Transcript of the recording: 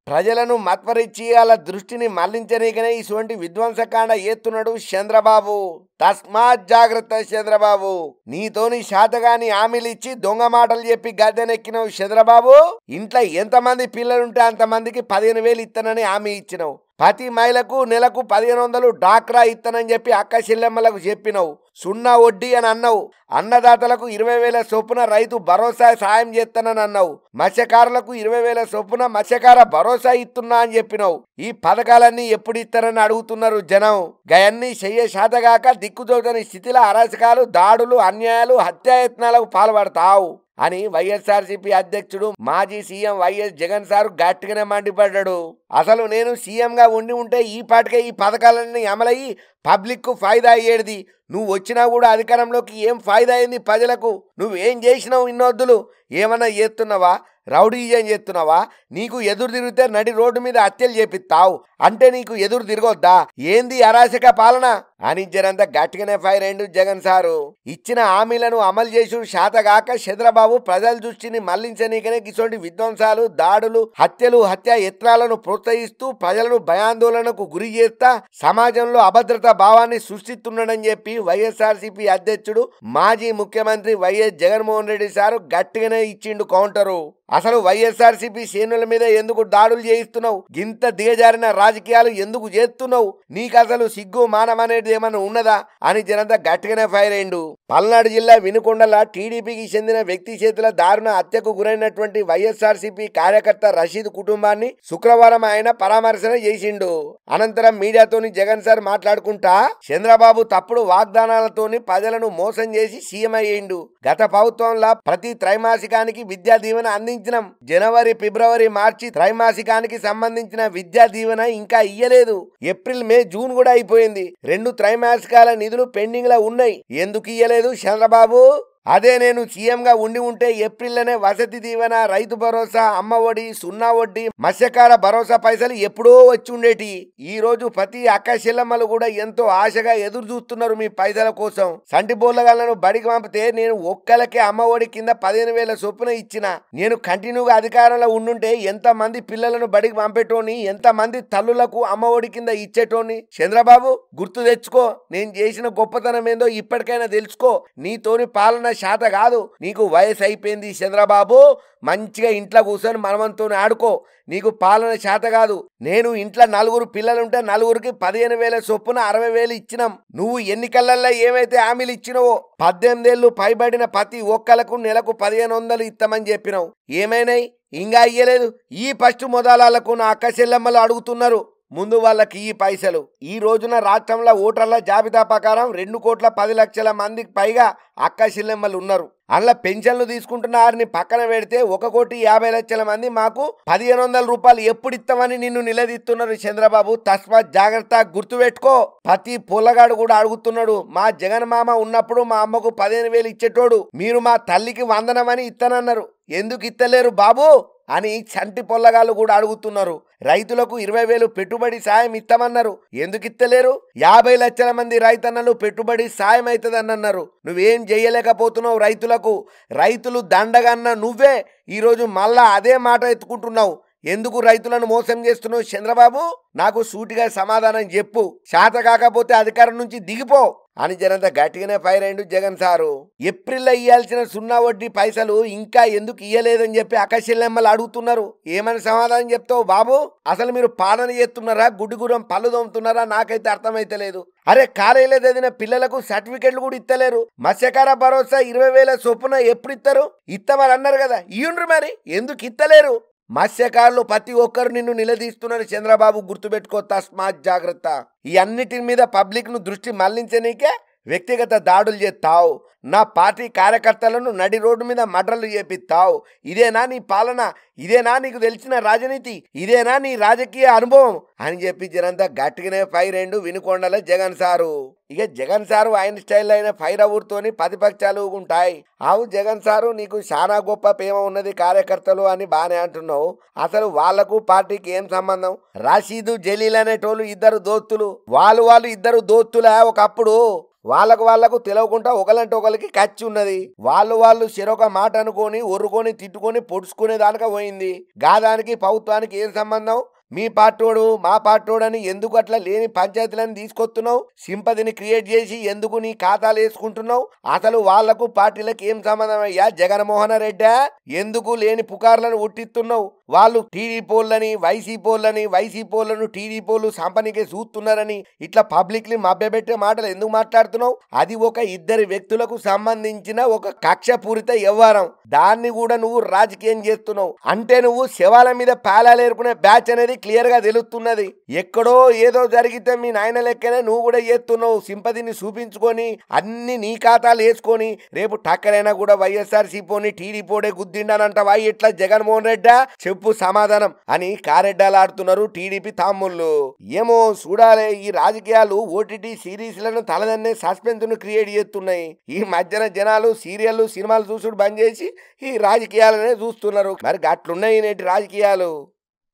ప్రజలను మత్వరించి అలా దృష్టిని మళ్లించనీకనే ఇటువంటి విధ్వంసకాండ ఎత్తున్నాడు చంద్రబాబు. తస్మాత్ జాగ్రత్త చంద్రబాబు. నీతోని శాతగాని హామీలిచ్చి దొంగ మాటలు చెప్పి గద్దెనెక్కినవు చంద్రబాబు. ఇంట్లో ఎంతమంది పిల్లలుంటే అంతమందికి 15,000 ఇస్తానని హామీ ఇచ్చినవు. ప్రతి మహిళకు నెలకు 1,500 డాక్రా ఇస్తానని చెప్పి అక్క చెల్లెమ్మలకు చెప్పినవు. సున్నా వడ్డీ అని అన్నావు. అన్నదాతలకు 20,000 చొప్పున రైతు భరోసా సాయం చేస్తానని అన్నావు. మత్స్యకారులకు 20,000 చొప్పున మత్స్యకార భరోసా ఇస్తున్నా అని చెప్పినావు. ఈ పథకాలన్నీ ఎప్పుడు ఇస్తారని అడుగుతున్నారు జనం. గయన్ని చెయ్య శాతగాక దిక్కుతోచని స్థితిలో అరాచకాలు, దాడులు, అన్యాయాలు, హత్యాయత్నాలకు పాల్పడతావు అని వైఎస్ఆర్సీపీ అధ్యక్షుడు మాజీ సీఎం వైఎస్ జగన్ సారు గట్టిగానే మండిపడ్డాడు. అసలు నేను సీఎంగా ఉంటే ఈ పాటికే ఈ పథకాలన్నీ అమలయ్యి పబ్లిక్ కు ఫాయిదా అయ్యేది. నువ్వు వచ్చినా కూడా అధికారంలోకి ఏం ఫాయిదా అయింది ప్రజలకు? నువ్వేం చేసినావు? ఇన్నొద్దులు ఏమన్నా చేస్తున్నావా? రౌడీజం చేస్తున్నావా? నీకు ఎదురు తిరిగితే నడి రోడ్డు మీద హత్యలు చేపిస్తావు అంటే నీకు ఎదురు తిరగొద్దా? ఏంది అరాచక పాలన అని జనంతా గట్టిగానే ఫైర్ అయ్యిండు జగన్ సారు. ఇచ్చిన హామీలను అమలు చేసి శాతగాక చంద్రబాబు ప్రజల దృష్టిని మళ్లించనీకనే ఇటువంటి విధ్వంసాలు, దాడులు, హత్యలు, హత్య యత్నాలను ప్రోత్సహిస్తూ ప్రజలను భయాందోళనకు గురి చేస్తా సమాజంలో అభద్రతా భావాన్ని సృష్టిస్తున్నాడని చెప్పి వైఎస్ఆర్సీపీ అధ్యక్షుడు మాజీ ముఖ్యమంత్రి వైఎస్ జగన్మోహన్ రెడ్డి సారు గట్టిగానే ఇచ్చిండు కౌంటరు. అసలు వైఎస్ఆర్సీపీ శ్రేణుల మీద ఎందుకు దాడులు చేయిస్తున్నావు? గింత దిగజారిన రాజకీయాలు ఎందుకు చేస్తున్నావు? నీకు అసలు సిగ్గు మానం అనేది ఏమన్నా ఉన్నదా అని జనంతా గట్టిగానే ఫైర్ అయ్యిండు. పల్నాడు జిల్లా వినుకొండల టీడీపీకి చెందిన వ్యక్తి చేతుల దారుణ హత్యకు గురైనటువంటి వైఎస్ఆర్సీపీ కార్యకర్త రషీద్ కుటుంబాన్ని శుక్రవారం ఆయన పరామర్శన చేసిండు. అనంతరం మీడియాతోని జగన్ సార్ మాట్లాడుకుంటా చంద్రబాబు తప్పుడు వాగ్దానాలతోని ప్రజలను మోసం చేసి సీఎం అయ్యిండు. గత ప్రభుత్వంలో ప్రతి త్రైమాసికానికి విద్యా దీవెన అందించినాం. జనవరి, ఫిబ్రవరి, మార్చి త్రైమాసికానికి సంబంధించిన విద్యా దీవెన ఇంకా ఇయ్యలేదు. ఏప్రిల్, మే, జూన్ కూడా అయిపోయింది. 2 త్రైమాసికాల నిధులు పెండింగ్ లో ఉన్నాయి. ఎందుకు ఇయ్యలేదు చంద్రబాబు? అదే నేను సీఎంగా ఉంటే ఏప్రిల్లోనే వసతి దీవెన, రైతు భరోసా, అమ్మ ఒడి, సున్నా వడ్డీ, మత్స్యకార భరోసా పైసలు ఎప్పుడో వచ్చి ఉండేటి. ఈ రోజు ప్రతి అక్క చెల్లెమ్మలు కూడా ఎంతో ఆశగా ఎదురు చూస్తున్నారు మీ పైసల కోసం. సంటి బోర్లగాళ్లను బడికి పంపితే నేను ఒక్కలకే అమ్మ ఒడి కింద 15,000 చొప్పున ఇచ్చిన. నేను కంటిన్యూగా అధికారంలో ఉండుంటే ఎంత మంది పిల్లలను బడికి పంపేటోని, ఎంత మంది తల్లులకు అమ్మ ఒడి కింద ఇచ్చేటోని. చంద్రబాబు గుర్తు తెచ్చుకో. నేను చేసిన గొప్పతనం ఏందో ఇప్పటికైనా తెలుసుకో. నీతోని పాలన శాత కాదు. నీకు వయసు అయిపోయింది చంద్రబాబు. మంచిగా ఇంట్లో కూర్చొని మనమంతో ఆడుకో. నీకు పాలన శాత కాదు. నేను ఇంట్లో 4 పిల్లలుంటే 4కి 15,000 చొప్పున 60,000 ఇచ్చినాం. నువ్వు ఎన్నికలలో ఏమైతే హామీలు ఇచ్చినావో 18 ఏళ్ళు పైబడిన ప్రతి ఒక్కలకు నెలకు 1,500 ఇస్తామని చెప్పినావు. ఏమైనాయి? ఇంకా ఇయ్యలేదు. ఈ ఫస్ట్ మొదలాలకు నా అక్క చెల్లెమ్మలు అడుగుతున్నారు. ముందు వాళ్ళకి ఈ పైసలు. ఈ రోజున రాష్ట్రంలో ఓటర్ల జాబితా ప్రకారం 2,10,00,000 మందికి పైగా అక్క చెల్లెమ్మలు ఉన్నారు. అందులో పెన్షన్లు తీసుకుంటున్న వారిని పక్కన పెడితే 1,50,00,000 మంది మాకు 1,500 రూపాయలు ఎప్పుడు ఇస్తామని నిన్ను నిలదీస్తున్నారు చంద్రబాబు. తస్మాత్ జాగ్రత్త, గుర్తుపెట్టుకో. ప్రతి పొల్లగాడు కూడా అడుగుతున్నాడు. మా జగన్ మామ ఉన్నప్పుడు మా అమ్మకు 15,000 ఇచ్చేటోడు. మీరు మా తల్లికి వందనమని ఇస్తానన్నారు. ఎందుకు ఇస్తలేరు బాబు అని చంటి పొల్లగాళ్ళు కూడా అడుగుతున్నారు. రైతులకు 20,000 పెట్టుబడి సాయం ఇస్తామన్నారు. ఎందుకు ఇస్తలేరు? 50 లక్షల మంది రైతన్నలు పెట్టుబడి సాయం అవుతుందని అన్నారు. నువ్వేం చేయలేకపోతున్నావు రైతులకు. రైతులు దండగన్న నువ్వే ఈరోజు మళ్ళా అదే మాట ఎత్తుకుంటున్నావు. ఎందుకు రైతులను మోసం చేస్తున్నావు చంద్రబాబు? నాకు సూటిగా సమాధానం చెప్పు. శాత కాకపోతే అధికారం నుంచి దిగిపో అని జనంతా గట్టిగానే ఫైర్ అయ్యిండు జగన్ సారు. ఏప్రిల్లో ఇయ్యాల్సిన సున్నా వడ్డీ పైసలు ఇంకా ఎందుకు ఇయ్యలేదని చెప్పి అక్క చెల్లెమ్మలు అడుగుతున్నారు. ఏమని సమాధానం చెప్తావు బాబు? అసలు మీరు పాలన చేస్తున్నారా, గుడ్డిగురం పళ్ళు దొమ్ముతున్నారా? నాకైతే అర్థమైతలేదు. అరే కాలేజీలో చదివిన పిల్లలకు సర్టిఫికెట్లు కూడా ఇస్తలేరు. మత్స్యకార భరోసా 20,000 చొప్పున ఎప్పుడు ఇస్తారు? ఇస్తామని అన్నారు కదా, ఇయ్యుండ్రు. మరి ఎందుకు ఇస్తలేరు? మత్స్యకారులు ప్రతి ఒక్కరు నిన్ను నిలదీస్తున్నారు చంద్రబాబు. గుర్తుపెట్టుకో. తస్మాత్ జాగ్రత్త. ఈ అన్నిటి మీద పబ్లిక్ ను దృష్టి మళ్లించనీకే వ్యక్తిగత దాడులు చేస్తావు. నా పార్టీ కార్యకర్తలను నడి రోడ్డు మీద మర్డర్లు చేపిస్తావు. ఇదేనా నీ పాలన? ఇదేనా నీకు తెలిసిన రాజనీతి? ఇదేనా నీ రాజకీయ అనుభవం అని చెప్పి జనంతా గట్టిగానే ఫైర్ అయ్యిండు వినుకొండల జగన్ సారు. ఇక జగన్ సారు ఆయన స్టైల్ అయిన ఫైర్ అవుతోని ప్రతిపక్షాలు ఉంటాయి. ఆవు జగన్ సారు, నీకు చాలా గొప్ప ప్రేమ ఉన్నది కార్యకర్తలు అని బానే అంటున్నావు. అసలు వాళ్లకు పార్టీకి ఏం సంబంధం? రషీదు, జలీల్ అనేటోళ్ళు 2 దోస్తులు. వాళ్ళు ఇద్దరు దోస్తులే. ఒకప్పుడు వాళ్ళకు తెలియకుండా ఒకలంటే ఒకరికి కచ్చి ఉన్నది. వాళ్ళు చెరొక మాట అనుకొని ఒర్రుకొని తిట్టుకొని పొడుచుకునే దానిక పోయింది. గాదానికి ప్రభుత్వానికి ఏం సంబంధం? మీ పార్టోడు మా పార్టోడు అని ఎందుకు అట్లా లేని పంచాయతీలను తీసుకొస్తున్నావు? సింపతిని క్రియేట్ చేసి ఎందుకు నీ ఖాతాలు వేసుకుంటున్నావు? అసలు వాళ్లకు పార్టీలకు ఏం సంబంధం అయ్యా? జగన్మోహన్ రెడ్డి ఎందుకు లేని పుకార్లను ఉట్టిస్తున్నావు? వాళ్ళు టీడీపోళ్ళని వైసీపోళ్ళను టీడీపోళ్ళు సంపనికే చూస్తున్నారని ఇట్లా పబ్లిక్లీ మభ్యపెట్టే మాటలు ఎందుకు మాట్లాడుతున్నావు? అది ఒక ఇద్దరి వ్యక్తులకు సంబంధించిన ఒక కక్షపూరిత వ్యవహారం. దాన్ని కూడా నువ్వు రాజకీయం చేస్తున్నావు అంటే నువ్వు శవాల మీద పేలాలేరుకునే బ్యాచ్ అనేది క్లియర్ గా తెలుస్తున్నది. ఎక్కడో ఏదో జరిగితే మీ నాయన లెక్కనే నువ్వు కూడా చేస్తున్నావు. సింపతిని చూపించుకొని అన్ని నీ ఖాతాలు వేసుకొని రేపు టక్కరైనా కూడా వైఎస్ఆర్సీపోని టీడీపోడే గుద్దిండానంటవా? ఎట్లా జగన్మోహన్ రెడ్డి చెప్పు సమాధానం అని కారెడ్డాలాడుతున్నారు టీడీపీ తామ్ముళ్ళు. ఏమో చూడాలి. ఈ రాజకీయాలు ఓటీటీ సిరీస్లను తలదన్నే సస్పెన్స్ ను క్రియేట్ చేస్తున్నాయి. ఈ మధ్యన జనాలు సీరియళ్లు సినిమాలు చూసుడు బంద్ చేసి ఈ రాజకీయాలనే చూస్తున్నారు. మరి అట్లున్నాయి నేటి రాజకీయాలు.